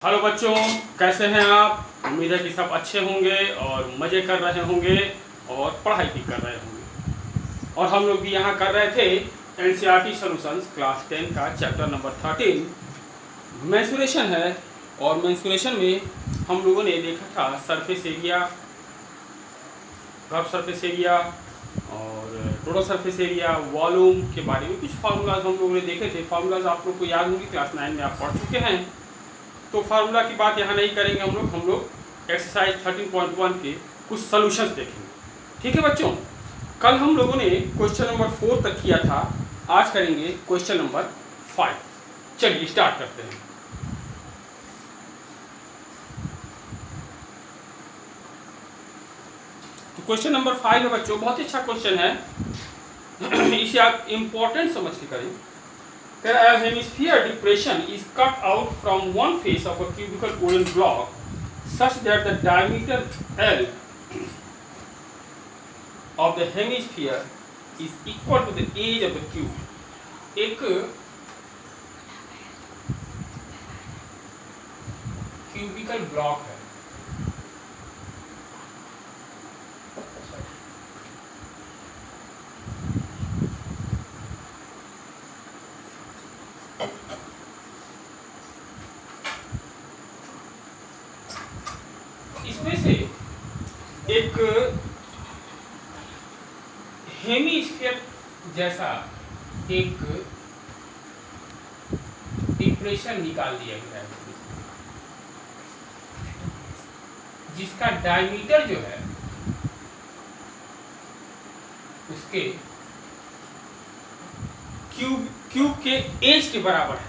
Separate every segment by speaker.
Speaker 1: Hello बच्चों, कैसे हैं आप। उम्मीद है कि सब अच्छे होंगे और मज़े कर रहे होंगे और पढ़ाई भी कर रहे होंगे। और हम लोग भी यहाँ कर रहे थे एनसीईआरटी सॉल्यूशंस क्लास 10 का चैप्टर नंबर 13 मेंसुरेशन है। और मेंसुरेशन में हम लोगों ने देखा था surface area, rough surface area और टोटल सरफेस एरिया, वॉल्यूम के बारे में कुछ फार्मूलाज हम लोगों ने देखे थे। फार्मूलाज आप लोग को याद होंगे, क्लास 9 में आप पढ़ चुके हैं, तो फार्मूला की बात यहाँ नहीं करेंगे। हम लोग एक्सरसाइज 13.1 के कुछ सॉल्यूशंस देखेंगे। ठीक है बच्चों, कल हम लोगों ने क्वेश्चन नंबर 4 तक किया था, आज करेंगे क्वेश्चन नंबर 5। चलिए स्टार्ट करते हैं। तो क्वेश्चन नंबर 5 है बच्चों, बहुत ही अच्छा क्वेश्चन है, इसे आप इंपॉर्टेंट समझ के करें। A hemisphere depression is cut out from one face of a cubical wooden block such that the diameter L of the hemisphere is equal to the age of the cube. एक cubical block है, इसमें से एक hemisphere जैसा एक depression निकाल दिया गया है, जिसका डायमीटर जो है उसके क्यूब के एज के बराबर है।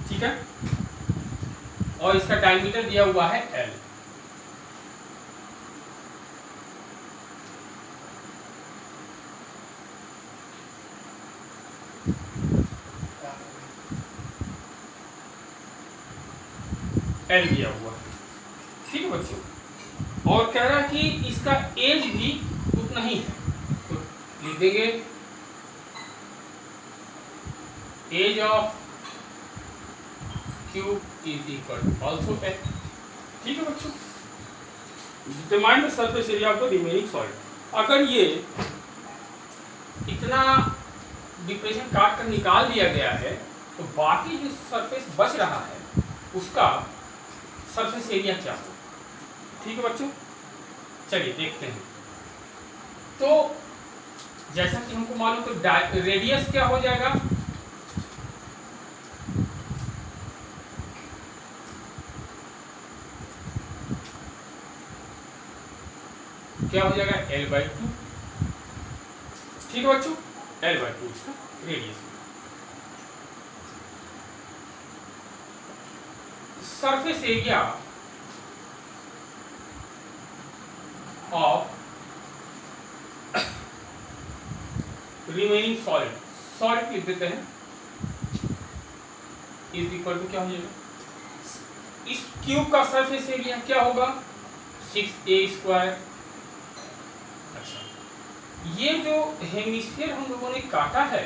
Speaker 1: ठीक है, और इसका डायमीटर दिया हुआ है L। L दिया हुआ है, ठीक है बच्चों। और कह रहा है कि इसका एज भी उतना ही है, तो लिख देंगे edge of cube is equal also L। ठीक है बच्चों, determine the surface area of the remaining solid. अगर ये इतना डिप्रेशन काट कर निकाल दिया गया है, तो बाकी जो सरफेस बच रहा है उसका सरफेस एरिया क्या हो। ठीक है बच्चों, चलिए देखते हैं। तो जैसा कि हमको मालूम, तो रेडियस क्या हो जाएगा, क्या हो जाएगा L/2। ठीक है बच्चों, L/2 इसका radius. Surface area of remaining solid लिख देते हैं, इज इक्वल टू क्या हो जाएगा, इस क्यूब का सरफेस एरिया क्या होगा 6a²। अच्छा, ये जो हेमिस्फीयर हम लोगों ने काटा है,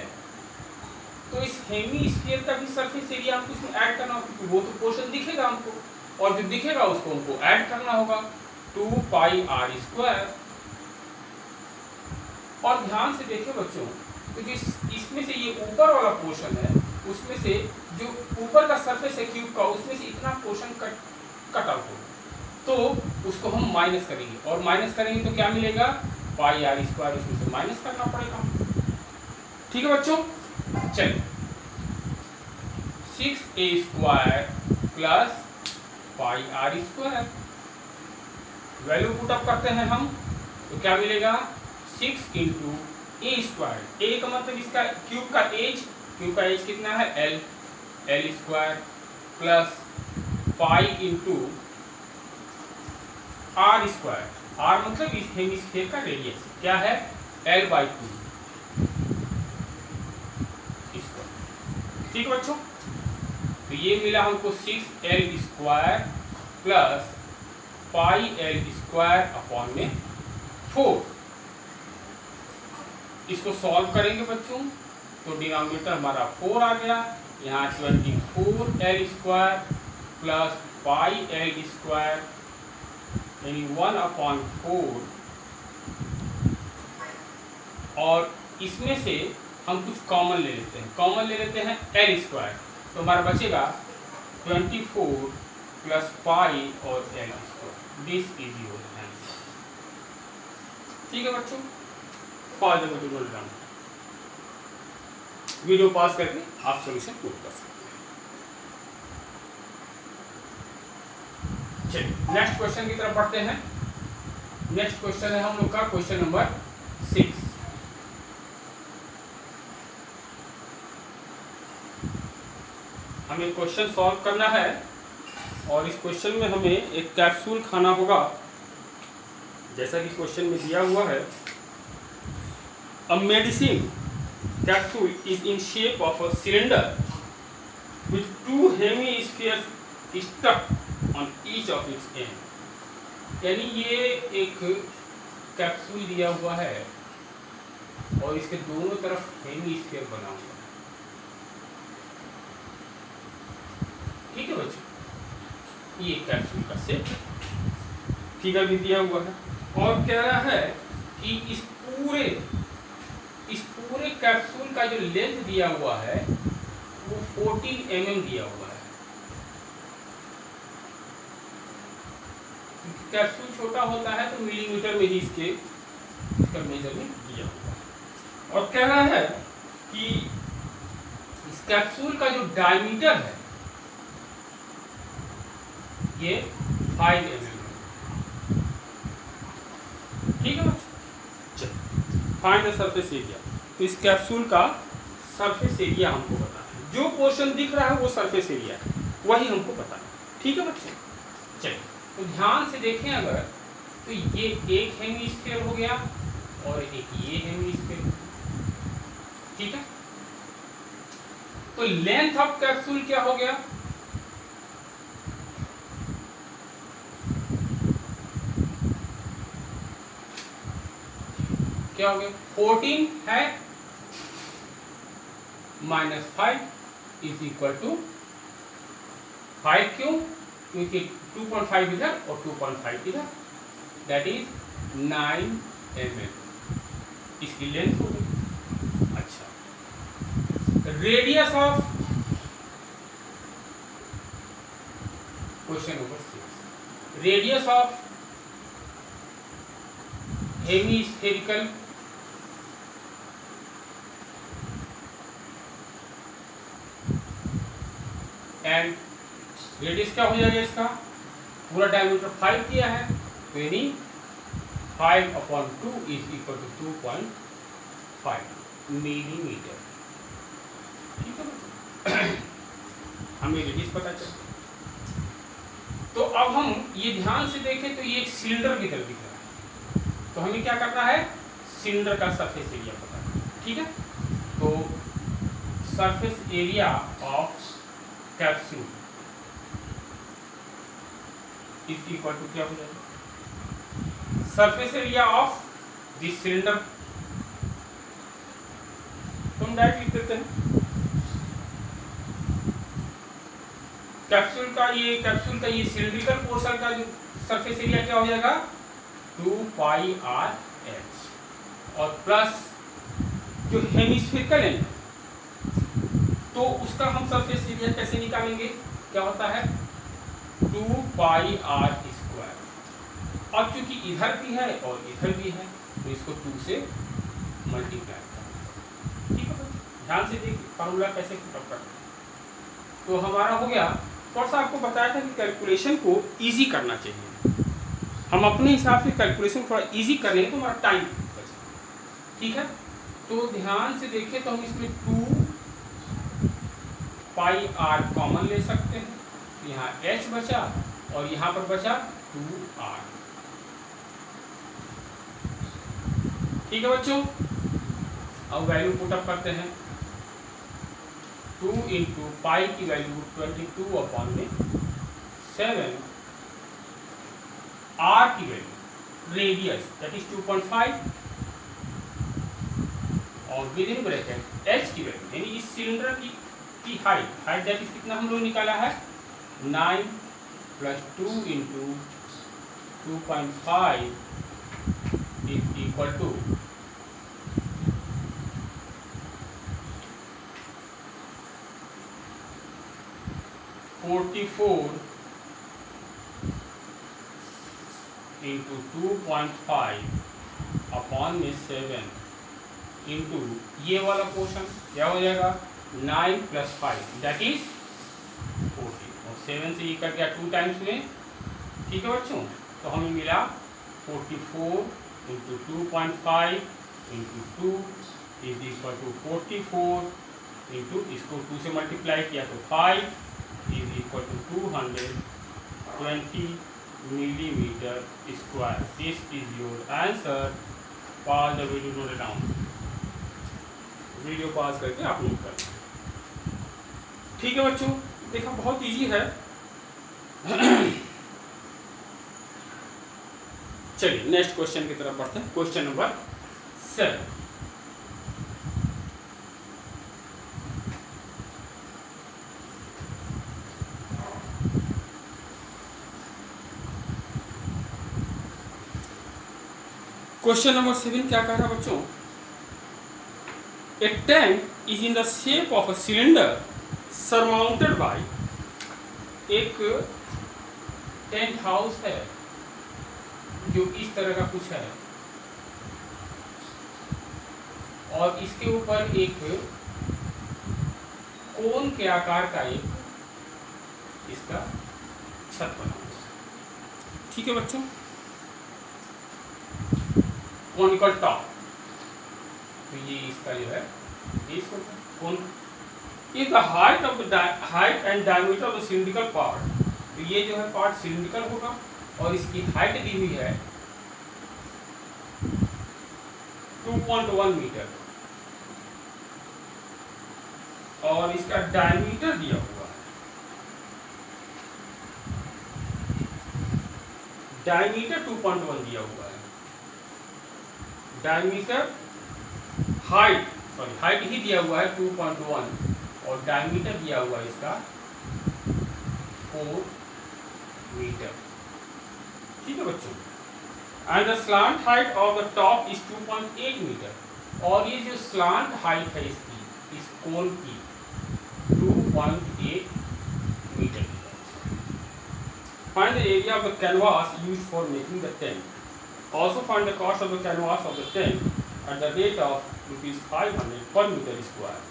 Speaker 1: तो इस हेमिस्फीयर का भी सरफेस एरिया हमको इसमें ऐड करना होगा, क्योंकि वो तो पोर्शन दिखेगा हमको, और जो दिखेगा उसको हमको ऐड करना होगा 2πr²। और ध्यान से देखिए बच्चों, तो जिस इसमें से ये ऊपर वाला पोर्शन है, उसमें से जो ऊपर का सरफेस है क्यूब का, उसमें से इतना पोर्शन कट आउट होगा, तो उसको हम माइनस करेंगे, और माइनस करेंगे तो क्या मिलेगा πr², उसमें से माइनस करना पड़ेगा। ठीक है बच्चों, चलिए 6a² plus πr², value put up करते हैं हम, तो क्या मिलेगा 6 इंटू a²। a का मतलब इसका क्यूब का एज कितना है L² plus pi into r²। r मतलब इस हेमिस्फीयर का रेडियस क्या है L/2। ठीक है बच्चों, तो ये मिला हमको 6L² प्लस πL²/4। इसको सॉल्व करेंगे बच्चों, तो डिनोमिनेटर हमारा 4 आ गया, यहाँ 24L² plus pi L square यानी 1/4, और इसमें से हम कुछ कॉमन ले लेते हैं, कॉमन ले लेते हैं एल स्क्वायर, तो हमारा बचेगा 24 प्लस पाई और L square. This is your answer. ठीक है बच्चों, पॉज डाउन, वीडियो पॉज करके आप सॉल्यूशन नोट कर सकते हैं। चलिए नेक्स्ट क्वेश्चन की तरफ बढ़ते हैं। नेक्स्ट क्वेश्चन है हम लोग का क्वेश्चन नंबर 6। हमें क्वेश्चन सॉल्व करना है और इस क्वेश्चन में हमें एक कैप्सूल खाना होगा, जैसा कि क्वेश्चन में दिया हुआ है। A medicine capsule is in shape of a cylinder with 2 hemispheres stuck on each of its end। यानी ये एक कैप्सूल दिया हुआ है और इसके दोनों तरफ हेमीस्फीयर बना हुआ है। ठीक है बच्चों, ये कैप्सूल का शेप फिगर भी दिया हुआ है और कह रहा है कि इस पूरे कैप्सूल का जो लेंथ दिया हुआ है वो 14 mm दिया हुआ है। कैप्सूल छोटा होता है तो मिलीमीटर में ही इसका मेजरमेंट दिया हुआ है और कह रहा है कि इस कैप्सूल का जो डायमीटर है ये 5 mm है। ठीक है बच्चों, फाइंड द सरफेस एरिया। तो इस कैप्सूल का सरफेस एरिया हमको बताना है, जो पोर्शन दिख रहा है वो सरफेस एरिया है, वही हमको बताना है। ठीक है बच्चे, चलिए तो ध्यान से देखें अगर, तो ये एक हेमीस्फीयर हो गया और एक ये हेमीस्फीयर। ठीक है, तो लेंथ ऑफ कैप्सूल क्या हो गया? क्या हो गया? 14 है -5 इज इक्वल टू 5। क्यों? क्योंकि 2.5 इधर और 2.5 इधर, दैट इज 9 mm इसकी लेंथ हो गई। अच्छा, radius of question number 6, radius of hemispherical and radius क्या हो जाएगा इसका? पूरा डायमीटर 5 दिया है तो यानी 5/2 इज इक्वल टू 2.5 मिलीमीटर। ठीक है, हमें रेडियस पता चल। तो अब हम ये ध्यान से देखें तो ये एक सिलेंडर की तरह दिख रहा है, तो हमें क्या करना है? सिलेंडर का सरफेस एरिया पता करना। ठीक है, तो surface area of capsule is equal to क्या हो जाएगा? Surface area of this cylinder. हम डायरेक्ट लिख देते हैं कैप्सूल का ये सिलिंड्रिकल पोर्शन का जो सरफेस एरिया क्या हो जाएगा? 2πr/h और प्लस जो हेमिस्फेरिकल है तो उसका हम सरफेस एरिया कैसे निकालेंगे? क्या होता है? 2πr²। अब चूंकि इधर भी है और इधर भी है तो इसको 2 से मल्टीप्लाई करें। ठीक है, ध्यान से देखिए फॉर्मूला कैसे पुटअप करते हैं। तो हमारा हो गया, थोड़ा सा आपको बताया था कि कैलकुलेशन को इजी करना चाहिए। हम अपने हिसाब से कैलकुलेशन थोड़ा इजी कर लेंगे तो हमारा टाइम बचेगा। ठीक है, तो ध्यान से देखिए तो हम इसमें 2πr कॉमन ले सकते हैं, यहाँ h बचा और यहाँ पर बचा 2r। ठीक है बच्चों, अब वैल्यू पुटअप करते हैं। 2 इंटू पाई की वैल्यू 22/7, r की वैल्यू रेडियस दैट इज 2.5 और विद इन ब्रैकेट h की वैल्यू यानी इस सिलेंडर की हाइट दैट इज कितना हम लोग निकाला है? 9 plus 2 into 2.5 is equal to 44 into 2.5 upon में 7 इंटू ये वाला पोर्शन क्या हो जाएगा 9 प्लस 5 दैट इज 40 और 7 से ये कर गया 2 टाइम्स में। ठीक है बच्चों, तो हमें मिला 44 into 2.5 into 2 is equal to 44 into इसको 2 से मल्टीप्लाई किया तो 5 is equal to 220 millimeter square. This is your answer. Pause the video, note it down. Video pause करके आप नोट कर। ठीक है बच्चों, देखा बहुत इजी है। चलिए नेक्स्ट क्वेश्चन की तरफ बढ़ते हैं। Question number 7। क्वेश्चन नंबर 7 क्या कह रहा है बच्चों? A tank is in the shape of a cylinder surmounted by एक टेंट हाउस है जो इस तरह का कुछ है और इसके ऊपर एक कोन के आकार का एक इसका छत बना हुआ है। ठीक है बच्चों, कॉनिकल टॉप। तो ये इसका जो है इसको कौन is the height of the height and diameter of the cylindrical part. तो ये जो है पार्ट सिलिंड्रिकल होगा और इसकी हाइट दी हुई है 2.1 मीटर और इसका डायमीटर दिया हुआ है, डायमीटर 2.1 दिया हुआ है। डायमीटर हाइट ही दिया हुआ है 2.1 और डायमीटर दिया हुआ है इसका 4 मीटर। ठीक है बच्चों, and the slant height of the top is 2.8 metre और ये जो स्लांट हाइट है इसकी इस कोन की 2.8 metre. Find the area of the canvas used for making the tent. Also find the cost of the canvas of the tent at the rate of ₹500 per meter square.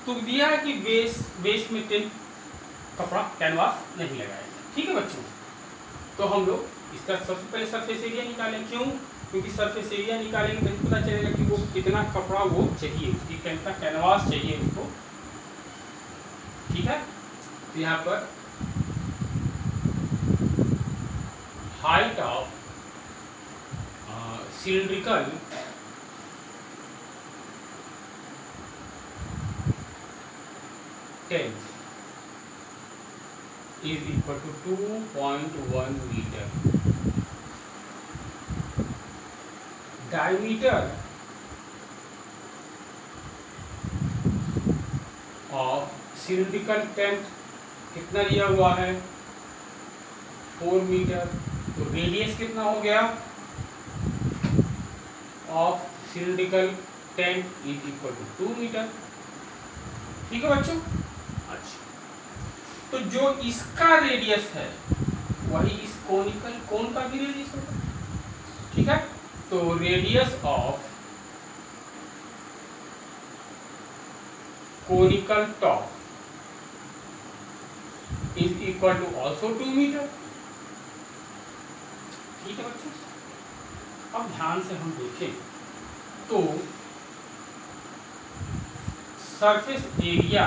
Speaker 1: तो दिया है कि base में tent कपड़ा canvas नहीं लगाएगा। ठीक है बच्चों, तो हम लोग इसका सबसे पहले सरफेस एरिया निकालें। क्यों? क्योंकि सरफेस एरिया निकालेंगे तभी पता चलेगा कि वो कितना कपड़ा वो चाहिए, उसकी कितना कैनवास चाहिए उसको। ठीक है, तो यहाँ पर height of cylindrical tent is equal to 2.1 metre. Diameter of cylindrical tent कितना दिया हुआ है 4 मीटर। तो रेडियस कितना हो गया of cylindrical tent is equal to 2 metre. ठीक है बच्चों, अच्छा तो जो इसका रेडियस है वही इस कोनिकल कोन का भी रेडियस होगा। ठीक है, तो radius of conical top is equal to also 2 metre. ठीक है बच्चों, अब ध्यान से हम देखें तो surface area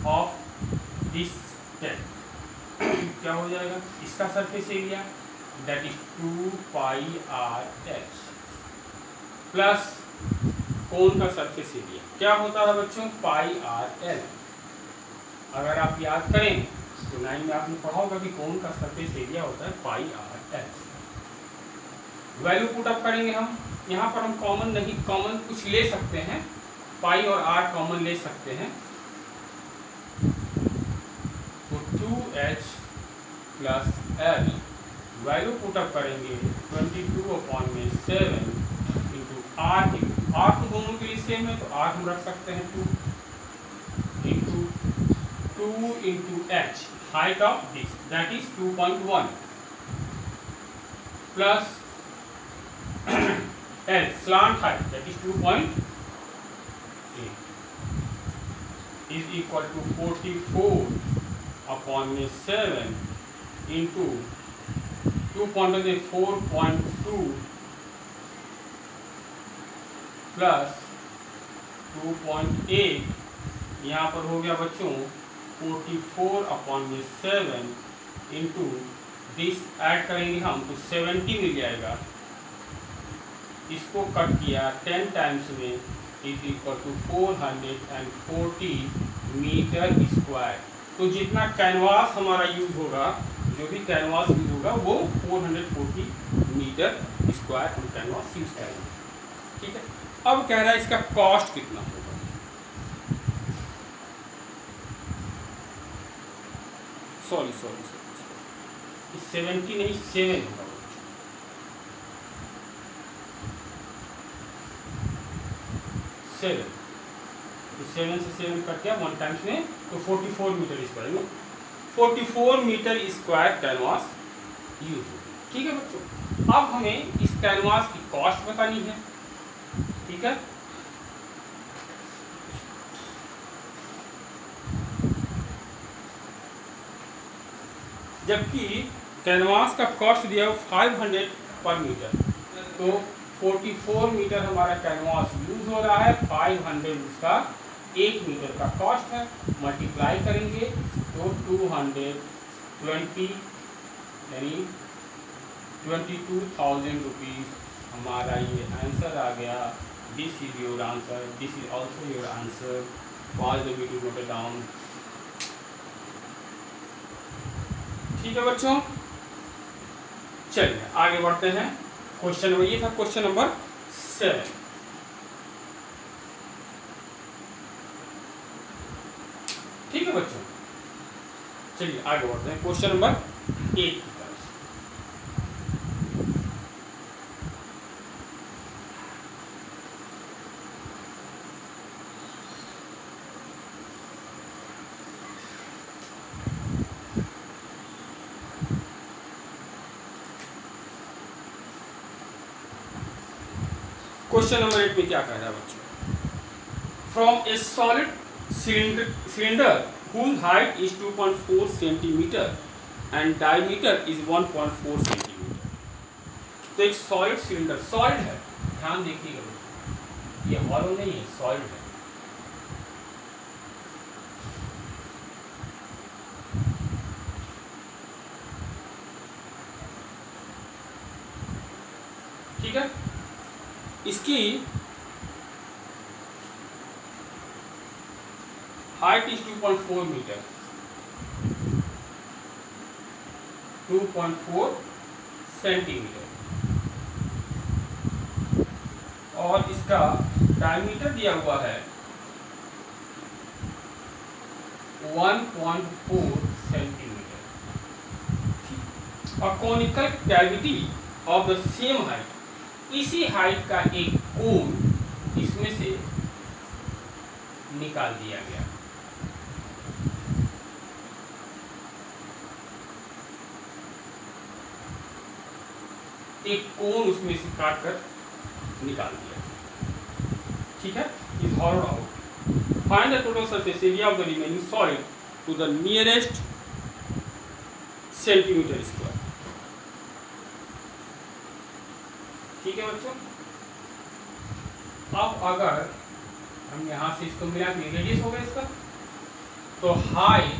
Speaker 1: of this tent क्या हो जाएगा? इसका surface area that is 2πr(h) plus cone का सरफेस एरिया क्या होता है बच्चों? πr(l). अगर आप याद करें तो 9 में आपने पढ़ा होगा कि कोन का सरफेस एरिया होता है πr(l). वैल्यू पुट अप करेंगे हम। यहाँ पर हम कॉमन कुछ ले सकते हैं पाई और r कॉमन ले सकते हैं, तो 2h plus l value put up करेंगे 22/7 इंटू r तो दोनों के लिए सेम है, तो r हम रख सकते हैं 2 into h height of this that is 2.1 plus l slant height that is 2.8 is equal to 44/7 into 4.2 plus 2.8, यहाँ पर हो गया बच्चों 44/7 इंटू दिस ऐड करेंगे हम तो 70 मिल जाएगा, इसको कट किया 10 टाइम्स में is equal to 440 metre square. तो जितना कैनवास हमारा यूज होगा, जो भी कैनवास यूज होगा वो 440 मीटर स्क्वायर हम कैनवास यूज करेंगे। ठीक है, अब कह रहा है इसका कॉस्ट कितना होगा। सॉरी 70 नहीं 7 होगा, 7 तो 7 से 7 कट गया 1 टाइम्स में, तो 44 मीटर स्क्वायर में 44 मीटर स्क्वायर कैनवास यूज होगी। ठीक है बच्चों, अब हमें इस कैनवास की कॉस्ट बतानी है। ठीक है, जबकि कैनवास का कॉस्ट दिया है 500 पर मीटर, तो 44 मीटर हमारा कैनवास यूज हो रहा है, 500 उसका 1 मीटर का कॉस्ट है, मल्टीप्लाई करेंगे तो 220 यानी 22,000 रुपीज़ हमारा ये आंसर आ गया। This is your answer, this is also your answer. Pause the video, note it down. ठीक है बच्चों, चलिए आगे बढ़ते हैं। क्वेश्चन नंबर, ये था क्वेश्चन नंबर 7। ठीक है बच्चों, चलिए आगे बढ़ते हैं क्वेश्चन नंबर 8 की तरफ। क्वेश्चन नंबर 8 में क्या कह रहा है बच्चों? From A solid cylinder whose height is 2.4 centimetre and diameter is 1.4 centimetre. तो एक सॉलिड सिलेंडर, सॉलिड है, ध्यान देखिएगा बच्चों, ये हॉलो नहीं है, सॉलिड है। ठीक है, इसकी हाइट इज 2.4 मीटर, 2.4 सेंटीमीटर, और इसका डायमीटर दिया हुआ है 1.4 सेंटीमीटर। और conical cavity of the same height, इसी हाइट का एक कोन इसमें से निकाल दिया गया। एक कोन उसमें से काट कर निकाल दिया। ठीक है, is hollowed out. Find the total surface area of the remaining solid to the nearest centimetre square. ठीक है बच्चों, अब अगर हम यहां से इसको मिला के रेडियस हो गया इसका, तो height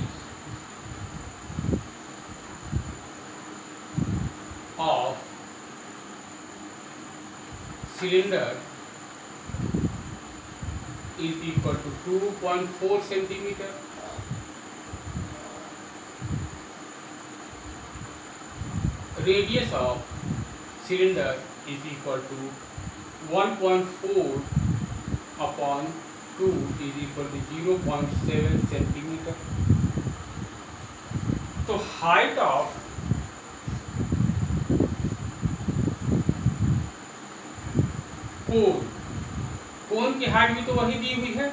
Speaker 1: of cylinder is equal to 2.4 centimetre, radius of cylinder is equal to 1.4 upon 2 is equal to 0.7 centimetre. तो हाइट ऑफ कोन की हाइट भी तो वही दी हुई है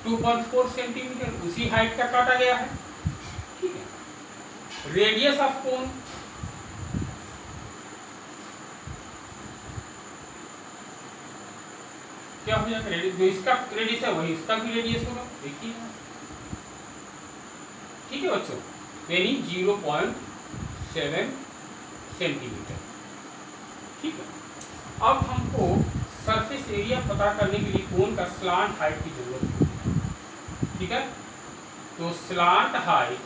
Speaker 1: 2.4 सेंटीमीटर, उसी हाइट का काटा गया है, ठीक है। रेडियस ऑफ कोन क्या हो जाएगा, जो इसका रेडियस है वही इसका भी रेडियस होगा, देखिए, ठीक है बच्चों, यानी 0.7 सेंटीमीटर, ठीक है। अब हमको सरफेस एरिया पता करने के लिए कोन का स्लांट हाइट की जरूरत है, ठीक है। तो slant height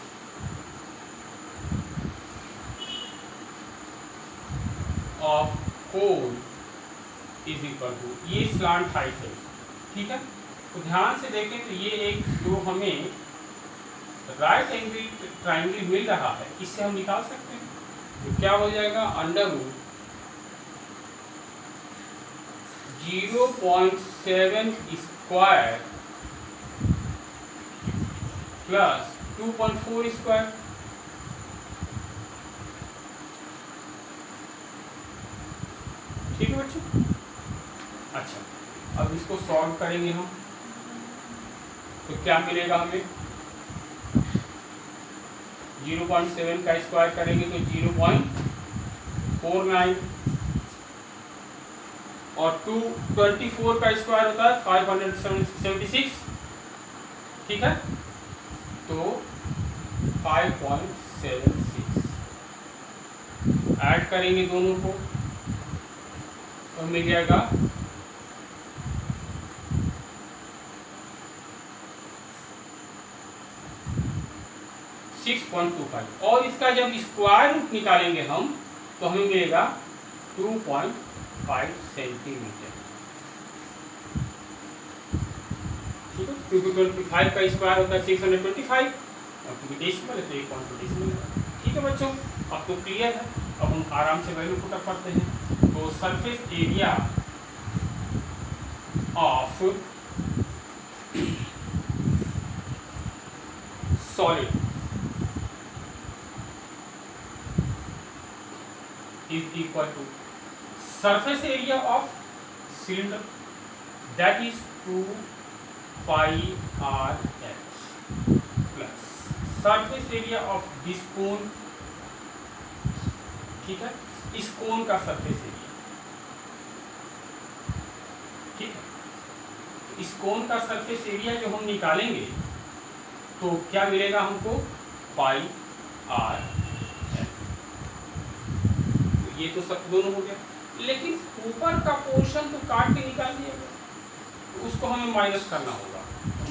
Speaker 1: of cone is equal to, ये स्लांट हाइट है, ठीक है। तो ध्यान से देखें तो ये एक जो हमें राइट एंगल ट्राइंगल मिल रहा है, इससे हम निकाल सकते हैं। तो क्या हो जाएगा, under root 0.7 square plus 2.4 square, ठीक है बच्चों। अच्छा, अब इसको सॉल्व करेंगे हम, तो क्या मिलेगा हमें, 0.7 का स्क्वायर करेंगे तो 0.49 और 224 का स्क्वायर होता है 576, ठीक है। तो 5.76 ऐड करेंगे दोनों को तो मिल जाएगा 6.25 और इसका जब स्क्वायर रूट निकालेंगे हम तो हमें मिलेगा 2.5 सेंटीमीटर, ठीक है। 225 का स्क्वायर होता है 625 और क्योंकि डेसिमल है तो 1.20 ठीक है बच्चों। अब तो क्लियर है, अब हम आराम से वैल्यू पुट अप करते हैं। तो surface area of solid is equal to surface area of cylinder, that is 2 pi r h plus surface area of this cone, ठीक है, इस कोन का सरफेस एरिया, ठीक है। इस कोन का सरफेस एरिया जो हम निकालेंगे तो क्या मिलेगा हमको, पाई आर, ये तो सब दोनों हो गया, लेकिन ऊपर का पोर्शन तो काट के निकाल दिया गया, तो उसको हमें माइनस करना होगा,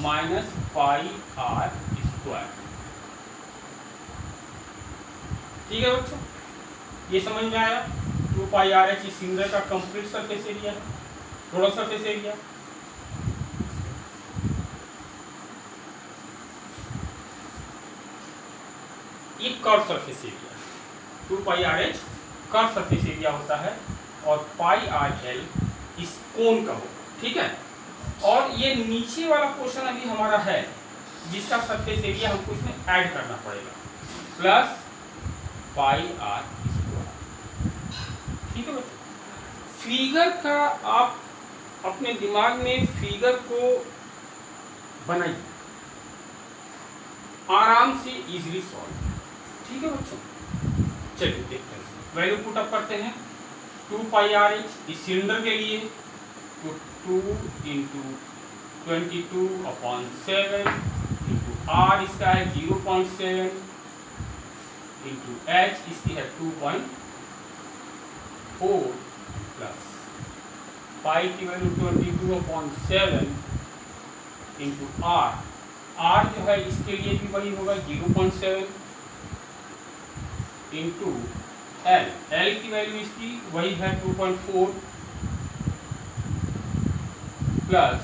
Speaker 1: माइनस पाई आर स्क्वायर, ठीक है बच्चों। ये समझ में आया, 2 पाई आर एच सिलेंडर का कंप्लीट सरफेस एरिया है, टोटल सरफेस एरिया। ये curve surface area, 2 pi r h curve surface area होता है और पाई आर एल इस कोन का होगा, ठीक है। और ये नीचे वाला पोर्शन अभी हमारा है जिसका सरफेस एरिया हमको इसमें ऐड करना पड़ेगा, प्लस पाई आर स्क्वायर, ठीक है बच्चों। फिगर का आप अपने दिमाग में फिगर को बनाइए, आराम से इजीली सॉल्व, ठीक है बच्चों। चलिए देखते हैं, वैल्यू पुट अप करते हैं। 2 पाई आर एच इस सिलेंडर के लिए तो 2 इंटू 22/7 इंटू आर इसका है 0.7 इंटू एच इसकी है 2.4 प्लस पाई की वैल्यू 22/7 इंटू आर जो है इसके लिए भी वही होगा 0.7 इंटू एल की वैल्यू इसकी वही है 2.4 प्लस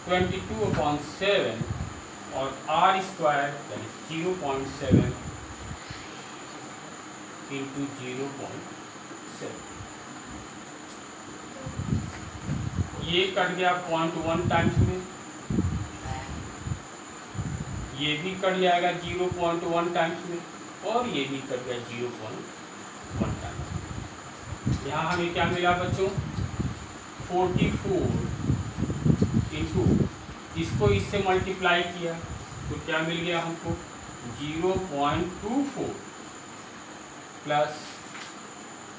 Speaker 1: 22/7 और आर स्क्वायर 0.7 इंटू 0.7, ये कट गया 0.1 टाइम्स में, ये भी कट जाएगा 0.1 टाइम्स में, और ये भी कट गया 0.1 टाइम्स में। यहाँ हमें क्या मिला बच्चों, 44 इंटू, इसको इससे मल्टीप्लाई किया तो क्या मिल गया हमको, 0.24 प्लस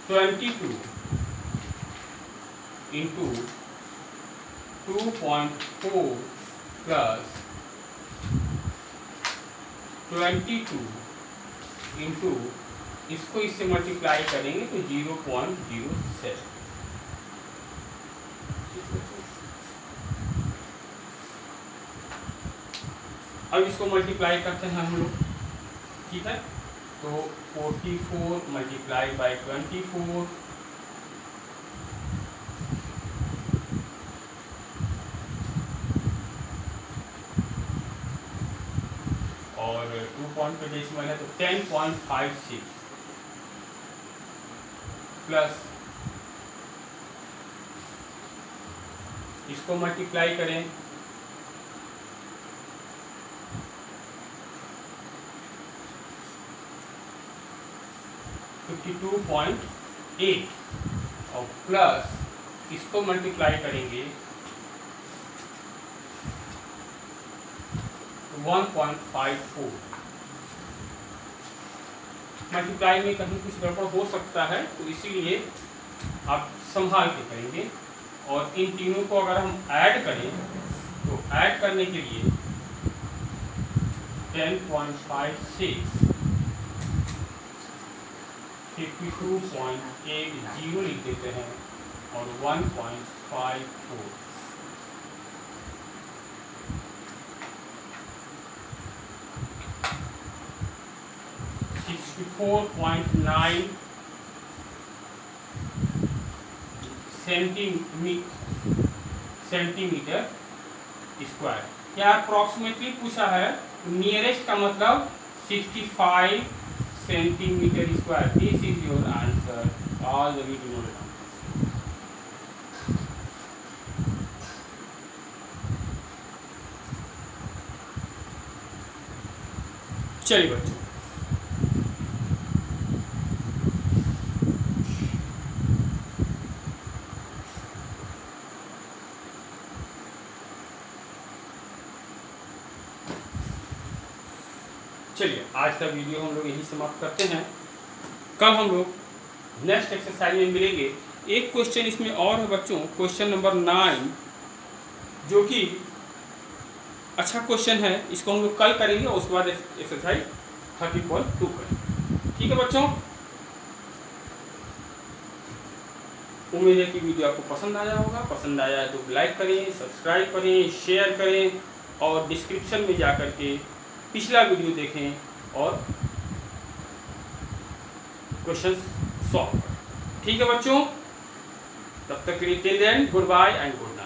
Speaker 1: 22 इंटू 2.4 प्लस 22 इंटू, इसको इससे मल्टीप्लाई करेंगे तो 0.07। अब इसको मल्टीप्लाई करते हैं हम लोग, ठीक है। तो 44 मल्टीप्लाई बाई 24, और 2 पॉइंट पे डेसिमल है तो 10.56 प्लस, इसको मल्टीप्लाई करें 52.8 और प्लस इसको मल्टीप्लाई करेंगे 1.54। मल्टीप्लाई में कहीं कुछ गड़बड़ हो सकता है तो इसीलिए आप संभाल के करेंगे। और इन तीनों को अगर हम ऐड करें तो ऐड करने के लिए 10.56 52.80 लिख देते हैं और 1.54 64.9 सेंटीमीटर स्क्वायर। क्या अप्रॉक्सीमेटली पूछा है, नियरेस्ट का मतलब 65 centimetre square. This is your answer, all the way to know. चलिए बच्चों, चलिए आज का वीडियो हम लोग यही समाप्त करते हैं। कल हम लोग नेक्स्ट एक्सरसाइज में मिलेंगे। एक क्वेश्चन इसमें और है बच्चों, क्वेश्चन नंबर 9, जो कि अच्छा क्वेश्चन है। इसको हम लोग कल करेंगे और उसके बाद एक्सरसाइज 30.2 करेंगे। ठीक है बच्चों, उम्मीद है कि वीडियो आपको पसंद आया होगा। पसंद आया है तो लाइक करें, सब्सक्राइब करें, शेयर करें और डिस्क्रिप्शन में जा कर के पिछला वीडियो देखें और क्वेश्चन सॉल्व करें। ठीक है बच्चों, तब तक के लिए till then good bye and good night.